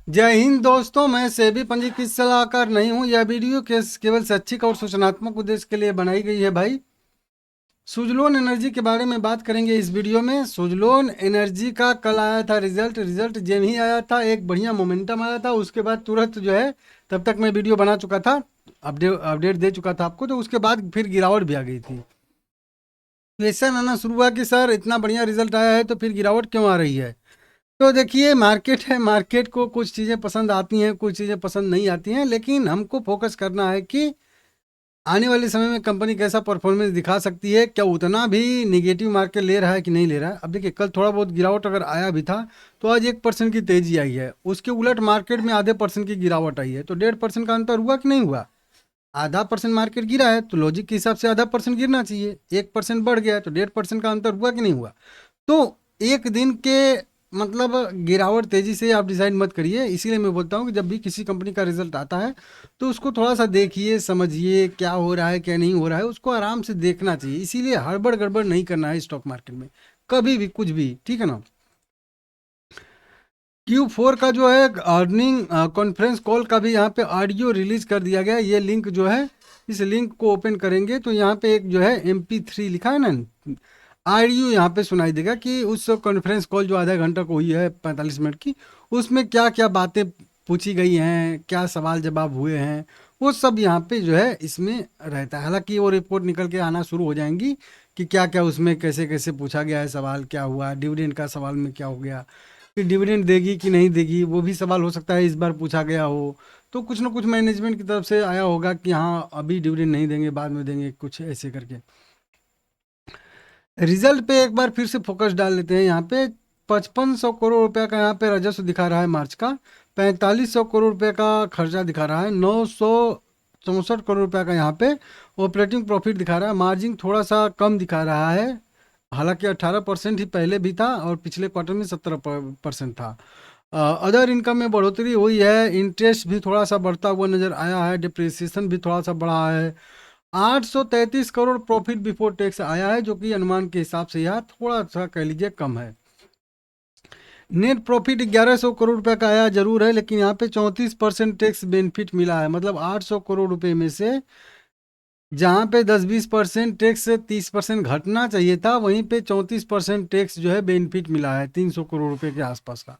जय हिंद दोस्तों, मैं सेबी पंजीकृत सलाहकार नहीं हूं। यह वीडियो केवल शैक्षिक और सूचनात्मक उद्देश्य के लिए बनाई गई है। भाई, सुजलोन एनर्जी के बारे में बात करेंगे इस वीडियो में। सुजलोन एनर्जी का कल आया था रिजल्ट जब ही आया था एक बढ़िया मोमेंटम आया था, उसके बाद तुरंत जो है, तब तक मैं वीडियो बना चुका था, अपडेट दे चुका था आपको, तो उसके बाद फिर गिरावट भी आ गई थी। क्वेश्चन आना शुरू हुआ कि सर इतना बढ़िया रिजल्ट आया है तो फिर गिरावट क्यों आ रही है। तो देखिए, मार्केट है, मार्केट को कुछ चीज़ें पसंद आती हैं, कुछ चीज़ें पसंद नहीं आती हैं, लेकिन हमको फोकस करना है कि आने वाले समय में कंपनी कैसा परफॉर्मेंस दिखा सकती है, क्या उतना भी निगेटिव मार्केट ले रहा है कि नहीं ले रहा है। अब देखिए, कल थोड़ा बहुत गिरावट अगर आया भी था तो आज 1% की तेजी आई है, उसके उलट मार्केट में आधे परसेंट की गिरावट आई है, तो 1.5% का अंतर हुआ कि नहीं हुआ। आधा परसेंट मार्केट गिरा है तो लॉजिक के हिसाब से आधा परसेंट गिरना चाहिए। 1% बढ़ गया तो 1.5% का अंतर हुआ कि नहीं हुआ। तो एक दिन के मतलब गिरावट तेजी से आप डिसाइड मत करिए। इसीलिए मैं बोलता हूँ कि जब भी किसी कंपनी का रिजल्ट आता है तो उसको थोड़ा सा देखिए, समझिए क्या हो रहा है क्या नहीं हो रहा है, उसको आराम से देखना चाहिए। इसीलिए हड़बड़ गड़बड़ नहीं करना है स्टॉक मार्केट में कभी भी कुछ भी, ठीक है ना। Q4 का जो है अर्निंग कॉन्फ्रेंस कॉल का भी यहाँ पे ऑडियो रिलीज कर दिया गया। ये लिंक जो है, इस लिंक को ओपन करेंगे तो यहाँ पे एक जो है MP3 लिखा है ना, ऑडियो यहाँ पे सुनाई देगा कि उस कॉन्फ्रेंस कॉल जो आधा घंटा को हुई है 45 मिनट की, उसमें क्या क्या बातें पूछी गई हैं, क्या सवाल जवाब हुए हैं, वो सब यहाँ पे जो है इसमें रहता है। हालांकि वो रिपोर्ट निकल के आना शुरू हो जाएंगी कि क्या क्या उसमें कैसे कैसे पूछा गया है, सवाल क्या हुआ, डिविडेंड का सवाल में क्या हो गया, कि डिविडेंड देगी कि नहीं देगी, वो भी सवाल हो सकता है इस बार पूछा गया हो। तो कुछ ना कुछ मैनेजमेंट की तरफ से आया होगा कि हाँ अभी डिविडेंड नहीं देंगे, बाद में देंगे, कुछ ऐसे करके। रिजल्ट पे एक बार फिर से फोकस डाल लेते हैं। यहाँ पे 5500 करोड़ रुपया का यहाँ पे राजस्व दिखा रहा है मार्च का। 4500 करोड़ रुपये का खर्चा दिखा रहा है। 964 करोड़ रुपया का यहाँ पे ऑपरेटिंग प्रॉफिट दिखा रहा है। मार्जिन थोड़ा सा कम दिखा रहा है, हालांकि 18% ही पहले भी था और पिछले क्वार्टर में 17% था। अदर इनकम में बढ़ोतरी हुई है। इंटरेस्ट भी थोड़ा सा बढ़ता हुआ नजर आया है। डिप्रिसिएशन भी थोड़ा सा बढ़ा है। 833 करोड़ प्रॉफिट बिफोर टैक्स आया है, जो कि अनुमान के हिसाब से यह थोड़ा सा कह लीजिए कम है। नेट प्रॉफिट 1100 करोड़ रुपए का आया जरूर है, लेकिन यहाँ पे 34% टैक्स बेनिफिट मिला है। मतलब 800 करोड़ रुपए में से जहाँ पे 10-20% टैक्स से 30% घटना चाहिए था, वहीं पे 34% टैक्स जो है बेनिफिट मिला है 300 करोड़ रुपए के आसपास का।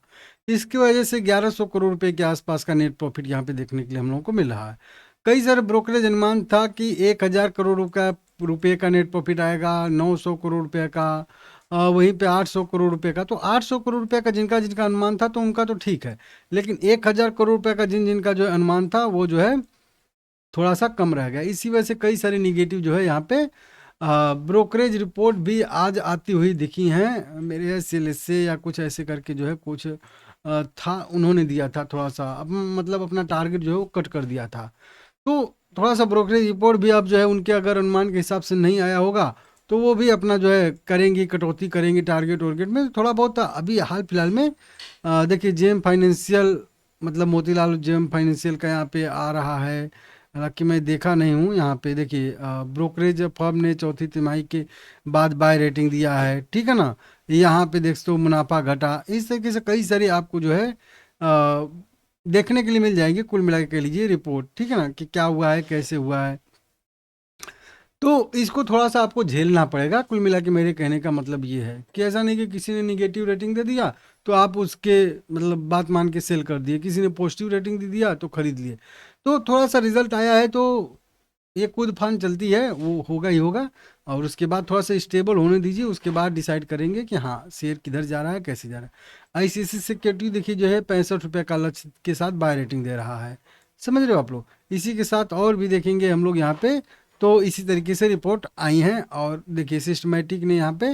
इसकी वजह से 1100 करोड़ रुपए के आसपास का नेट प्रॉफिट यहाँ पे देखने के लिए हम लोगों को मिल रहा है। कई सारे ब्रोकरेज अनुमान था कि 1000 करोड़ रुपए का नेट प्रॉफिट आएगा, 900 करोड़ रुपए का, वहीं पे 800 करोड़ रुपए का। तो 800 करोड़ रुपए का जिनका जिनका अनुमान था तो उनका तो ठीक है, लेकिन 1000 करोड़ रुपए का जिन जिनका जो अनुमान था वो जो है थोड़ा सा कम रह गया। इसी वजह से कई सारे निगेटिव जो है यहाँ पे ब्रोकरेज रिपोर्ट भी आज आती हुई दिखी हैं। मेरे से या कुछ ऐसे करके जो है कुछ था, उन्होंने दिया था थोड़ा सा मतलब अपना टारगेट जो है वो कट कर दिया था। तो थोड़ा सा ब्रोकरेज रिपोर्ट भी अब जो है उनके अगर अनुमान के हिसाब से नहीं आया होगा तो वो भी अपना जो है करेंगी, कटौती करेंगी टारगेट वारगेट में थोड़ा बहुत। अभी हाल फिलहाल में देखिए जेम फाइनेंशियल, मतलब मोतीलाल जेम फाइनेंशियल का यहाँ पे आ रहा है। हालांकि मैं देखा नहीं हूँ। यहाँ पे देखिए ब्रोकरेज फर्म ने चौथी तिमाही के बाद बाय रेटिंग दिया है, ठीक है ना। यहाँ पे देख तो मुनाफा घटा, इस तरीके से कई सारी आपको जो है देखने के लिए मिल जाएंगे। कुल मिला के कह लीजिए रिपोर्ट, ठीक है ना, कि क्या हुआ है कैसे हुआ है। तो इसको थोड़ा सा आपको झेलना पड़ेगा। कुल मिला के मेरे कहने का मतलब ये है कि ऐसा नहीं कि किसी ने निगेटिव रेटिंग दे दिया तो आप उसके मतलब बात मान के सेल कर दिए, किसी ने पॉजिटिव रेटिंग दे दिया तो खरीद लिए। तो थोड़ा सा रिजल्ट आया है तो ये कूद फान चलती है, वो होगा ही होगा। और उसके बाद थोड़ा सा स्टेबल होने दीजिए, उसके बाद डिसाइड करेंगे कि हाँ शेयर किधर जा रहा है कैसे जा रहा है। ICICI सिक्योरिटी देखिए जो है 65 रुपये का लक्ष्य के साथ बाय रेटिंग दे रहा है। समझ रहे हो आप लोग। इसी के साथ और भी देखेंगे हम लोग यहाँ पे। तो इसी तरीके से रिपोर्ट आई हैं और देखिए सिस्टमेटिक ने यहाँ पे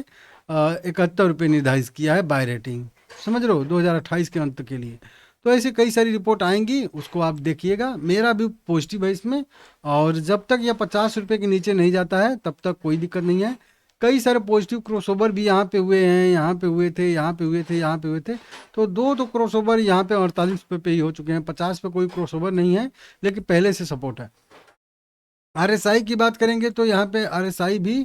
71 रुपये निर्धारित किया है बाय रेटिंग। समझ रहे हो 2028 के अंत के लिए। तो ऐसे कई सारी रिपोर्ट आएंगी, उसको आप देखिएगा। मेरा भी पॉजिटिव है इसमें। और जब तक यह 50 रुपये के नीचे नहीं जाता है तब तक कोई दिक्कत नहीं है। कई सारे पॉजिटिव क्रॉसओवर भी यहाँ पे हुए हैं, यहाँ पे हुए थे, यहाँ पे हुए थे, यहाँ पे हुए थे। तो दो तो क्रॉसओवर यहाँ पे 48 रुपये पे ही हो चुके हैं। 50 पे कोई क्रॉसओवर नहीं है, लेकिन पहले से सपोर्ट है। RSI की बात करेंगे तो यहाँ पे RSI भी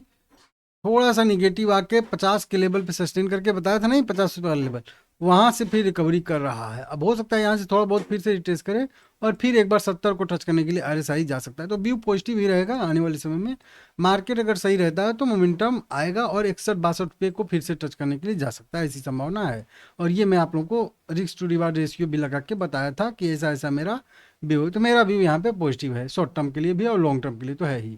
थोड़ा सा निगेटिव आके 50 के लेवल पे सस्टेन करके बताया था नहीं, 50 रुपये वाला लेवल, वहाँ से फिर रिकवरी कर रहा है। अब हो सकता है यहाँ से थोड़ा बहुत फिर से रिट्रेस करे और फिर एक बार 70 को टच करने के लिए RSI जा सकता है। तो व्यू पॉजिटिव ही रहेगा आने वाले समय में। मार्केट अगर सही रहता है तो मोमेंटम आएगा और 61-62 को फिर से टच करने के लिए जा सकता है, ऐसी संभावना है। और ये मैं आप लोगों को रिस्क टू रिवार्ड रेशियो भी लगा के बताया था कि ऐसा ऐसा मेरा व्यू है। तो मेरा व्यू यहाँ पे पॉजिटिव है, शॉर्ट टर्म के लिए भी और लॉन्ग टर्म के लिए तो है ही।